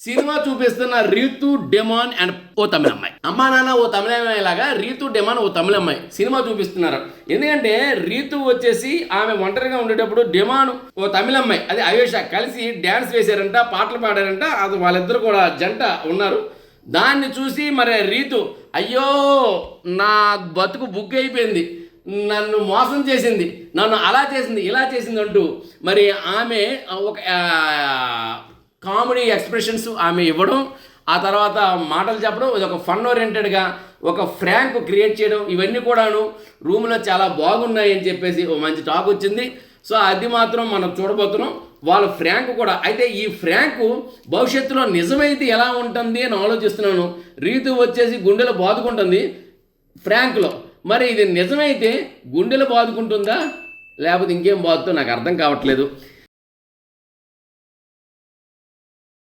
Cinema చూపిస్తున్న Ritu demon and ఓ తమిళ అమ్మాయి, అమ్మా నాన్న ఓ తమిళ అమ్మాయి లాగా రీతు డెమాన్ ఓ తమిళ అమ్మాయి సినిమా చూపిస్తున్నారు. ఎందుకంటే రీతు వచ్చేసి ఆమె ఒంటరిగా ఉండేటప్పుడు డెమాన్ ఓ తమిళ అమ్మాయి అది అయోష కలిసి డ్యాన్స్ వేశారంట, పాటలు పాడారంట. అది వాళ్ళిద్దరు కూడా జంట ఉన్నారు. దాన్ని చూసి మరి రీతు అయ్యో నా బతుకు బుక్ అయిపోయింది, నన్ను మోసం చేసింది, నన్ను అలా చేసింది ఇలా చేసింది అంటూ మరి ఆమె ఒక కామెడీ ఎక్స్ప్రెషన్స్ ఆమె ఇవ్వడం, ఆ తర్వాత మాటలు చెప్పడం, ఇది ఒక ఫన్ ఓరియంటెడ్గా ఒక ఫ్రాంక్ క్రియేట్ చేయడం, ఇవన్నీ కూడాను రూమ్లో చాలా బాగున్నాయి అని చెప్పేసి ఓ మంచి టాక్ వచ్చింది. సో అది మాత్రం మనం చూడబోతున్నాం. వాళ్ళ ఫ్రాంక్ కూడా అయితే ఈ ఫ్రాంకు భవిష్యత్తులో నిజమైతే ఎలా ఉంటుంది అని ఆలోచిస్తున్నాను. రీతు వచ్చేసి గుండెలు బాదుకుంటుంది ఫ్రాంక్లో, మరి ఇది నిజమైతే గుండెలు బాదుకుంటుందా లేకపోతే ఇంకేం బాదుతో నాకు అర్థం కావట్లేదు.